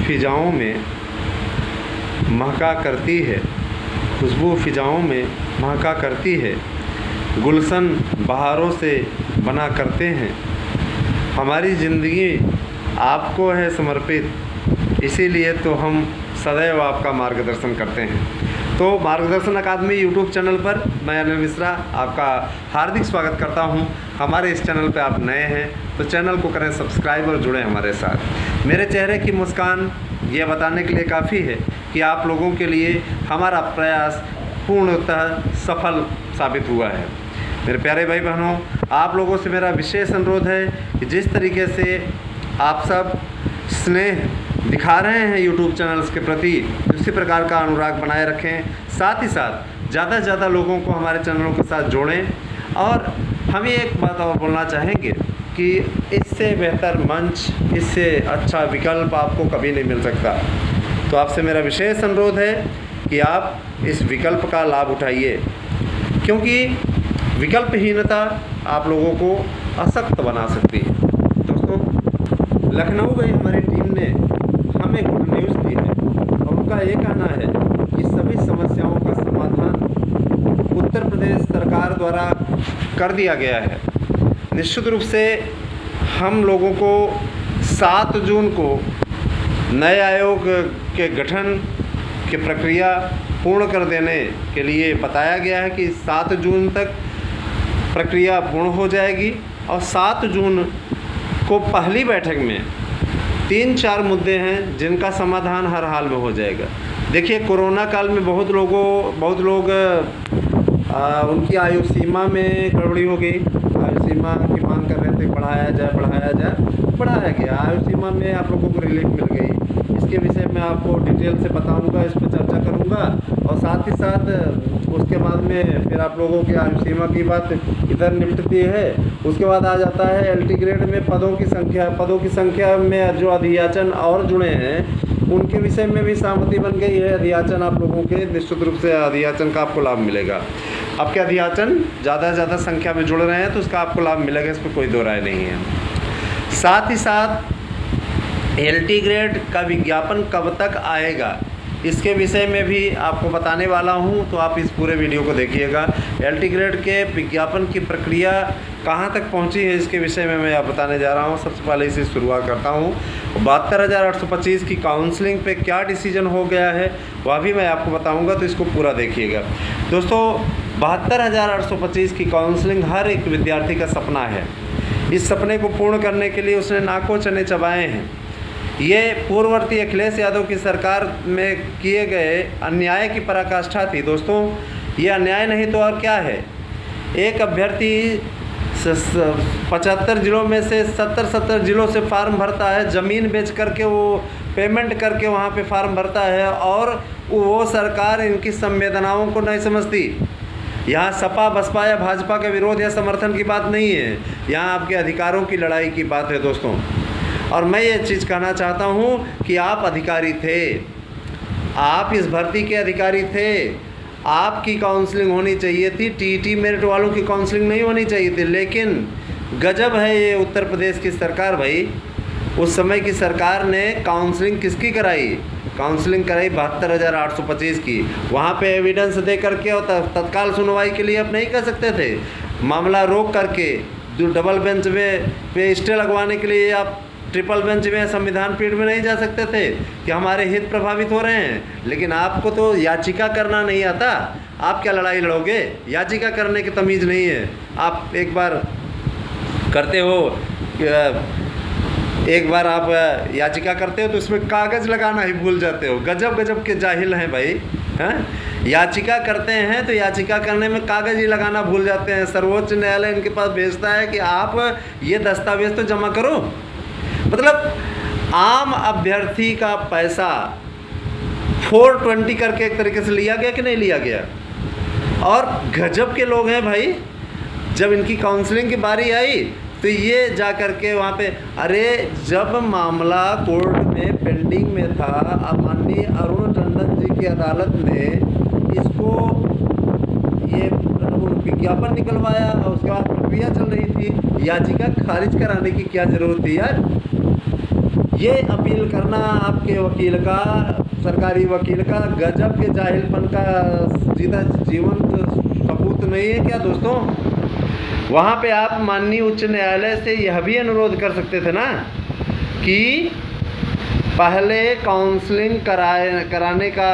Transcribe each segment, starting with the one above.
फिजाओं में महका करती है, खुशबू फिजाओं में महका करती है, गुलशन बहारों से बना करते हैं। हमारी ज़िंदगी आपको है समर्पित, इसीलिए तो हम सदैव आपका मार्गदर्शन करते हैं। तो मार्गदर्शन अकादमी यूट्यूब चैनल पर मैं अनिल मिश्रा आपका हार्दिक स्वागत करता हूं। हमारे इस चैनल पर आप नए हैं तो चैनल को करें सब्सक्राइब और जुड़ें हमारे साथ। मेरे चेहरे की मुस्कान ये बताने के लिए काफ़ी है कि आप लोगों के लिए हमारा प्रयास पूर्णतः सफल साबित हुआ है। मेरे प्यारे भाई बहनों, आप लोगों से मेरा विशेष अनुरोध है कि जिस तरीके से आप सब स्नेह दिखा रहे हैं यूट्यूब चैनल्स के प्रति, उसी प्रकार का अनुराग बनाए रखें। साथ ही साथ ज़्यादा से ज़्यादा लोगों को हमारे चैनलों के साथ जोड़ें। और हम ये एक बात और बोलना चाहेंगे कि इससे बेहतर मंच, इससे अच्छा विकल्प आपको कभी नहीं मिल सकता। तो आपसे मेरा विशेष अनुरोध है कि आप इस विकल्प का लाभ उठाइए, क्योंकि विकल्पहीनता आप लोगों को अशक्त बना सकती है। दोस्तों, लखनऊ गई हमारी टीम ने हमें गुड न्यूज़ दी है और उनका ये कहना है कि सभी समस्याओं का समाधान उत्तर प्रदेश सरकार द्वारा कर दिया गया है। निश्चित रूप से हम लोगों को 7 जून को नए आयोग के गठन की प्रक्रिया पूर्ण कर देने के लिए बताया गया है कि 7 जून तक प्रक्रिया पूर्ण हो जाएगी और 7 जून को पहली बैठक में 3-4 मुद्दे हैं जिनका समाधान हर हाल में हो जाएगा। देखिए, कोरोना काल में बहुत लोग उनकी आयु सीमा में गड़बड़ी हो गई। आयु सीमा की मांग कर रहे थे, बढ़ाया गया। आयु सीमा में आप लोगों को रिलीफ मिल गई। इसके विषय में आपको डिटेल से बताऊंगा, इस पर चर्चा करूंगा। और साथ ही साथ उसके बाद में फिर आप लोगों की आयु सीमा की बात इधर निपटती है। उसके बाद आ जाता है एलटी ग्रेड में पदों की संख्या में जो अधियाचन और जुड़े हैं उनके विषय में भी सहमति बन गई है। अधियाचन आप लोगों के निश्चित रूप से अधियाचन का आपको लाभ मिलेगा। आपके अधियाचन ज़्यादा से ज़्यादा संख्या में जुड़ रहे हैं तो उसका आपको लाभ मिलेगा, इस पर कोई दो राय नहीं है। साथ ही साथ एलटी ग्रेड का विज्ञापन कब तक आएगा इसके विषय में भी आपको बताने वाला हूं, तो आप इस पूरे वीडियो को देखिएगा। एलटी ग्रेड के विज्ञापन की प्रक्रिया कहां तक पहुंची है इसके विषय में मैं आप बताने जा रहा हूं। सबसे पहले इसे शुरुआत करता हूं। 72,825 की काउंसलिंग पे क्या डिसीजन हो गया है वह भी मैं आपको बताऊंगा, तो इसको पूरा देखिएगा। दोस्तों, 72,825 की काउंसलिंग हर एक विद्यार्थी का सपना है। इस सपने को पूर्ण करने के लिए उसने नाकों चने चबाए हैं। ये पूर्ववर्ती अखिलेश यादव की सरकार में किए गए अन्याय की पराकाष्ठा थी। दोस्तों, ये अन्याय नहीं तो और क्या है। एक अभ्यर्थी 75 जिलों में से 70 जिलों से फार्म भरता है, ज़मीन बेच करके वो पेमेंट करके वहाँ पे फार्म भरता है, और वो सरकार इनकी संवेदनाओं को नहीं समझती। यहाँ सपा बसपा या भाजपा का विरोध या समर्थन की बात नहीं है, यहाँ आपके अधिकारों की लड़ाई की बात है दोस्तों। और मैं ये चीज़ कहना चाहता हूँ कि आप अधिकारी थे, आप इस भर्ती के अधिकारी थे, आपकी काउंसलिंग होनी चाहिए थी। टीटी मेरिट वालों की काउंसलिंग नहीं होनी चाहिए थी। लेकिन गजब है ये उत्तर प्रदेश की सरकार भाई। उस समय की सरकार ने काउंसलिंग किसकी कराई? काउंसलिंग कराई 72,825 की। वहाँ पे एविडेंस दे करके और तत्काल सुनवाई के लिए आप नहीं कर सकते थे। मामला रोक करके जो डबल बेंच में पे स्टे लगवाने के लिए आप ट्रिपल बेंच में संविधान पीठ में नहीं जा सकते थे कि हमारे हित प्रभावित हो रहे हैं। लेकिन आपको तो याचिका करना नहीं आता, आप क्या लड़ाई लड़ोगे? याचिका करने की तमीज़ नहीं है। आप एक बार करते हो, एक बार आप याचिका करते हो तो उसमें कागज़ लगाना ही भूल जाते हो। गजब के जाहिल हैं भाई, हैं? याचिका करते हैं तो याचिका करने में कागज़ ही लगाना भूल जाते हैं। सर्वोच्च न्यायालय इनके पास भेजता है कि आप ये दस्तावेज तो जमा करो। मतलब आम अभ्यर्थी का पैसा 420 करके एक तरीके से लिया गया कि नहीं लिया गया। और गजब के लोग हैं भाई। जब इनकी काउंसलिंग की बारी आई तो ये जा कर के वहाँ पे, अरे जब मामला कोर्ट में पेंडिंग में था, अब माननीय अरुण टंडन जी की अदालत ने इसको ये विज्ञापन निकलवाया और उसके बाद प्रक्रिया चल रही थी, याचिका खारिज कराने की क्या ज़रूरत थी यार? ये अपील करना आपके वकील का, सरकारी वकील का गजब के जाहिलपन का सीधा जीवंत सबूत नहीं है क्या दोस्तों? वहाँ पे आप माननीय उच्च न्यायालय से यह भी अनुरोध कर सकते थे ना कि पहले काउंसलिंग कराने का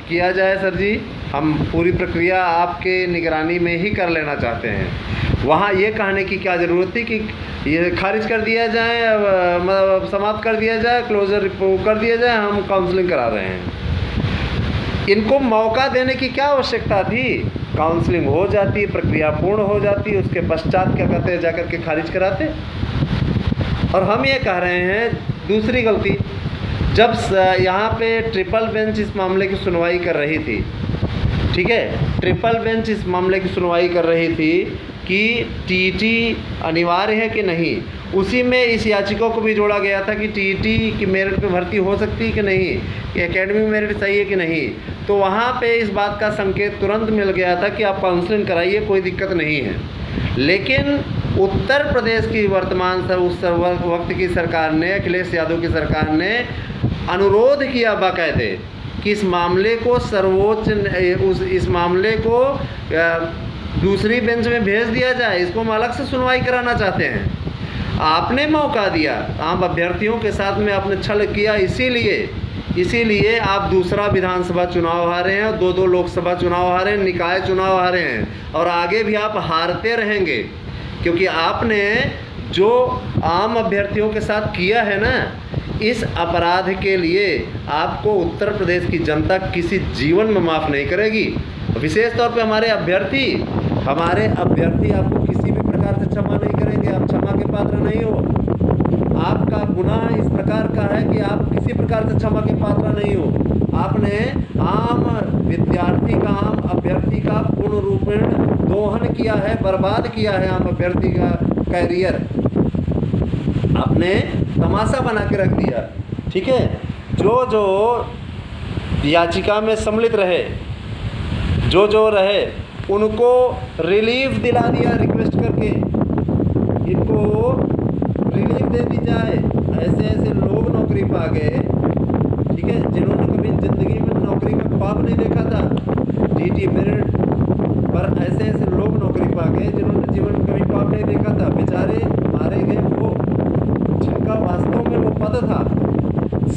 किया जाए। सर जी, हम पूरी प्रक्रिया आपके निगरानी में ही कर लेना चाहते हैं। वहाँ ये कहने की क्या ज़रूरत थी कि ये खारिज कर दिया जाए, मतलब समाप्त कर दिया जाए, क्लोजर रिपोर्ट कर दिया जाए, हम काउंसलिंग करा रहे हैं। इनको मौका देने की क्या आवश्यकता थी? काउंसलिंग हो जाती, प्रक्रिया पूर्ण हो जाती, उसके पश्चात क्या कहते हैं जाकर के खारिज कराते। और हम ये कह रहे हैं दूसरी गलती, जब यहाँ पे ट्रिपल बेंच इस मामले की सुनवाई कर रही थी, ठीक है, ट्रिपल बेंच इस मामले की सुनवाई कर रही थी कि टीईटी अनिवार्य है कि नहीं, उसी में इस याचिका को भी जोड़ा गया था कि टीईटी की मेरिट पे भर्ती हो सकती है कि नहीं, कि एकेडमिक मेरिट सही है कि नहीं। तो वहाँ पे इस बात का संकेत तुरंत मिल गया था कि आप काउंसलिंग कराइए, कोई दिक्कत नहीं है। लेकिन उत्तर प्रदेश की वर्तमान उस वक्त की सरकार ने, अखिलेश यादव की सरकार ने अनुरोध किया बाकायदे कि इस मामले को इस मामले को दूसरी बेंच में भेज दिया जाए, इसको हम अलग से सुनवाई कराना चाहते हैं। आपने मौका दिया, आम अभ्यर्थियों के साथ में आपने छल किया, इसीलिए आप दूसरा विधानसभा चुनाव हारे हैं, 2 लोकसभा चुनाव हारे हैं, निकाय चुनाव हारे हैं, और आगे भी आप हारते रहेंगे, क्योंकि आपने जो आम अभ्यर्थियों के साथ किया है ना, इस अपराध के लिए आपको उत्तर प्रदेश की जनता किसी जीवन में माफ़ नहीं करेगी। विशेष तौर पे हमारे अभ्यर्थी आपको किसी भी प्रकार से क्षमा नहीं करेंगे। आप क्षमा के पात्र नहीं हो। आपका गुनाह इस प्रकार का है कि आप किसी प्रकार से क्षमा के पात्र नहीं हो। आपने आम विद्यार्थी का, आम अभ्यर्थी का पूर्ण रूपेण दोहन किया है, बर्बाद किया है आम अभ्यर्थी का कैरियर, आपने तमाशा बना के रख दिया। ठीक है, जो याचिका में सम्मिलित रहे, जो रहे, उनको रिलीफ दिला दिया रिक्वेस्ट करके, इनको रिलीफ दे दी जाए। ऐसे लोग नौकरी पा गए, ठीक है, जिन्होंने कभी ज़िंदगी में नौकरी का ख्वाब नहीं देखा था, टीटी मेरिट पर ऐसे लोग नौकरी पा गए जिन्होंने जीवन में कभी ख्वाब नहीं देखा था। बेचारे मारे गए वो जिनका वास्तव में वो पद था।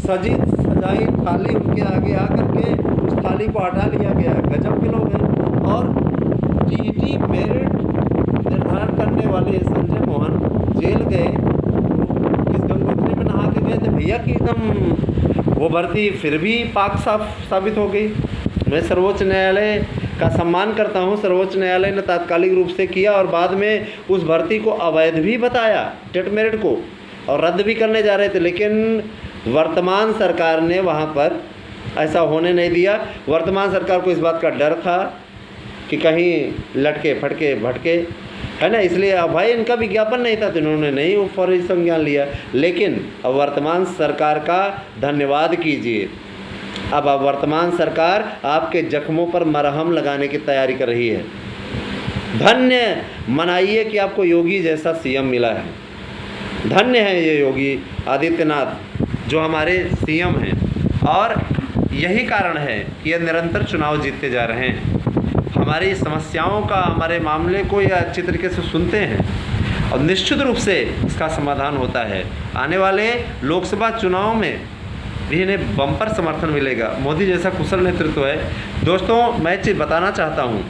सजी सजाई थाली उनके आगे आकर के उस थाली को हटा लिया गया। गजब के लोग हैं। और टीटी मेरिट निर्धारण करने वाले संजय मोहन जेल गए, इस गंगोत्री में नहा के गए थे भैया कि एकदम वो भर्ती फिर भी पाक साबित हो गई। मैं सर्वोच्च न्यायालय का सम्मान करता हूँ। सर्वोच्च न्यायालय ने तात्कालिक रूप से किया और बाद में उस भर्ती को अवैध भी बताया, टेट मेरिट को, और रद्द भी करने जा रहे थे। लेकिन वर्तमान सरकार ने वहाँ पर ऐसा होने नहीं दिया। वर्तमान सरकार को इस बात का डर था कि कहीं लटके फटके भटके, है ना, इसलिए अब भाई इनका विज्ञापन नहीं था तो इन्होंने नहीं वो फौरी संज्ञान लिया। लेकिन अब वर्तमान सरकार का धन्यवाद कीजिए। अब वर्तमान सरकार आपके जख्मों पर मरहम लगाने की तैयारी कर रही है। धन्य मनाइए कि आपको योगी जैसा सीएम मिला है। धन्य है ये योगी आदित्यनाथ जो हमारे सीएम हैं, और यही कारण है कि ये निरंतर चुनाव जीतते जा रहे हैं। हमारी समस्याओं का, हमारे मामले को ये अच्छी तरीके से सुनते हैं और निश्चित रूप से इसका समाधान होता है। आने वाले लोकसभा चुनाव में भी इन्हें बम्पर समर्थन मिलेगा। मोदी जैसा कुशल नेतृत्व है। दोस्तों, मैं एक चीज़ बताना चाहता हूँ,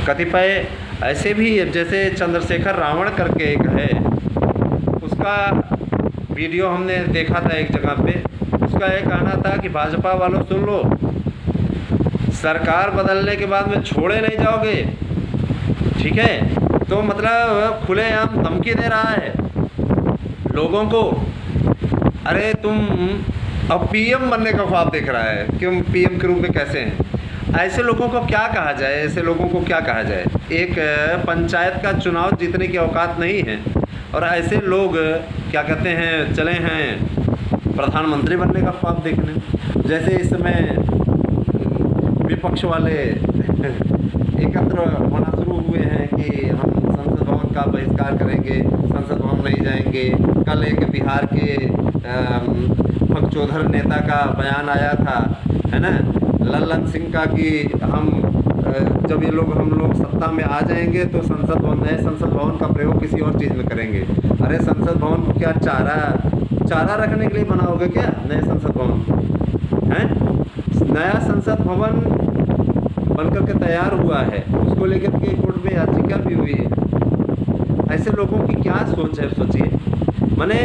कतिपय ऐसे भी, जैसे चंद्रशेखर रावण करके एक है, उसका वीडियो हमने देखा था एक जगह पे। उसका ये कहना था कि भाजपा वालों सुन लो, सरकार बदलने के बाद में छोड़े नहीं जाओगे, ठीक है। तो मतलब खुलेआम धमकी दे रहा है लोगों को। अरे तुम अब पीएम बनने का ख्वाब देख रहा है कि हम पीएम के रूप में कैसे हैं। ऐसे लोगों को क्या कहा जाए, ऐसे लोगों को क्या कहा जाए। एक पंचायत का चुनाव जीतने की औकात नहीं है और ऐसे लोग क्या कहते हैं, चले हैं प्रधानमंत्री बनने का ख्वाब देखने। जैसे इस समय विपक्ष वाले एकत्र होना शुरू हुए हैं कि हम संसद भवन का बहिष्कार करेंगे, संसद भवन नहीं जाएंगे। कल एक बिहार के पगचौधर नेता का बयान आया था, है ना, लल्लन सिंह का, कि जब हम लोग सत्ता में आ जाएंगे तो नए संसद भवन का प्रयोग किसी और चीज़ में करेंगे। अरे संसद भवन को क्या चारा रखने के लिए बनाओगे क्या नए संसद भवन? हैं, नया संसद भवन बनकर के तैयार हुआ है, उसको लेकर के कोर्ट में याचिका भी हुई है। ऐसे लोगों की क्या सोच है, सोचिए। माने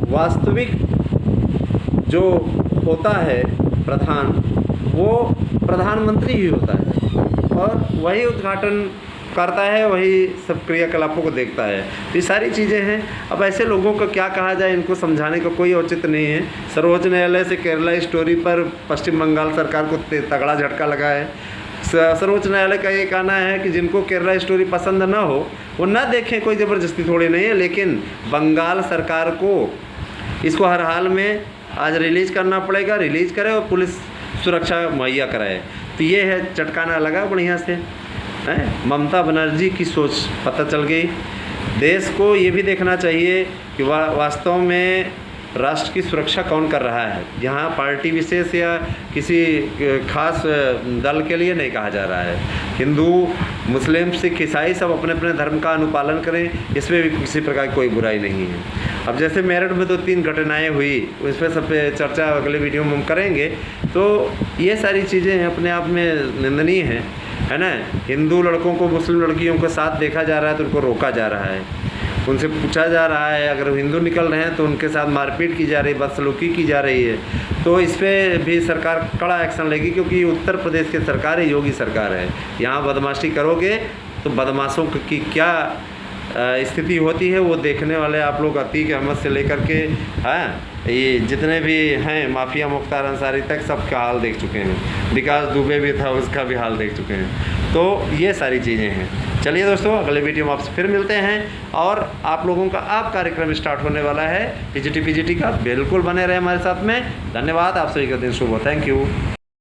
वास्तविक जो होता है प्रधान, वो प्रधानमंत्री ही होता है और वही उद्घाटन करता है, वही सब क्रियाकलापों को देखता है। ये सारी चीज़ें हैं। अब ऐसे लोगों को क्या कहा जाए, इनको समझाने का कोई औचित्य नहीं है। सर्वोच्च न्यायालय से केरला स्टोरी पर पश्चिम बंगाल सरकार को तगड़ा झटका लगा है। सर्वोच्च न्यायालय का ये कहना है कि जिनको केरला स्टोरी पसंद ना हो वो ना देखें, कोई ज़बरदस्ती थोड़ी नहीं है, लेकिन बंगाल सरकार को इसको हर हाल में आज रिलीज़ करना पड़ेगा, रिलीज़ करे और पुलिस सुरक्षा मुहैया कराए। तो ये है, चटकाना लगा बढ़िया से। ममता बनर्जी की सोच पता चल गई। देश को ये भी देखना चाहिए कि वास्तव में राष्ट्र की सुरक्षा कौन कर रहा है। यहाँ पार्टी विशेष या किसी खास दल के लिए नहीं कहा जा रहा है। हिंदू, मुस्लिम, सिख, ईसाई सब अपने अपने धर्म का अनुपालन करें, इसमें भी किसी प्रकार की कोई बुराई नहीं है। अब जैसे मेरठ में 2-3 घटनाएं हुई, उस पर सब पे चर्चा अगले वीडियो में हम करेंगे। तो ये सारी चीज़ें अपने आप में निंदनीय हैं, है ना। हिंदू लड़कों को मुस्लिम लड़कियों के साथ देखा जा रहा है तो उनको रोका जा रहा है, उनसे पूछा जा रहा है, अगर हिंदू निकल रहे हैं तो उनके साथ मारपीट की जा रही है, बदसलूकी की जा रही है। तो इस पर भी सरकार कड़ा एक्शन लेगी, क्योंकि उत्तर प्रदेश की सरकार है, योगी सरकार है। यहाँ बदमाशी करोगे तो बदमाशों की क्या स्थिति होती है वो देखने वाले आप लोग अतीक अहमद से लेकर के, हाँ, ये जितने भी हैं माफिया, मुख्तार अंसारी तक सबका हाल देख चुके हैं। विकास दुबे भी था, उसका भी हाल देख चुके हैं। तो ये सारी चीज़ें हैं। चलिए दोस्तों, अगले वीडियो में आपसे फिर मिलते हैं। और आप लोगों का आप कार्यक्रम स्टार्ट होने वाला है पीजीटी का, बिल्कुल बने रहे हमारे साथ में। धन्यवाद, आप सभी का दिन शुभ हो। Thank you.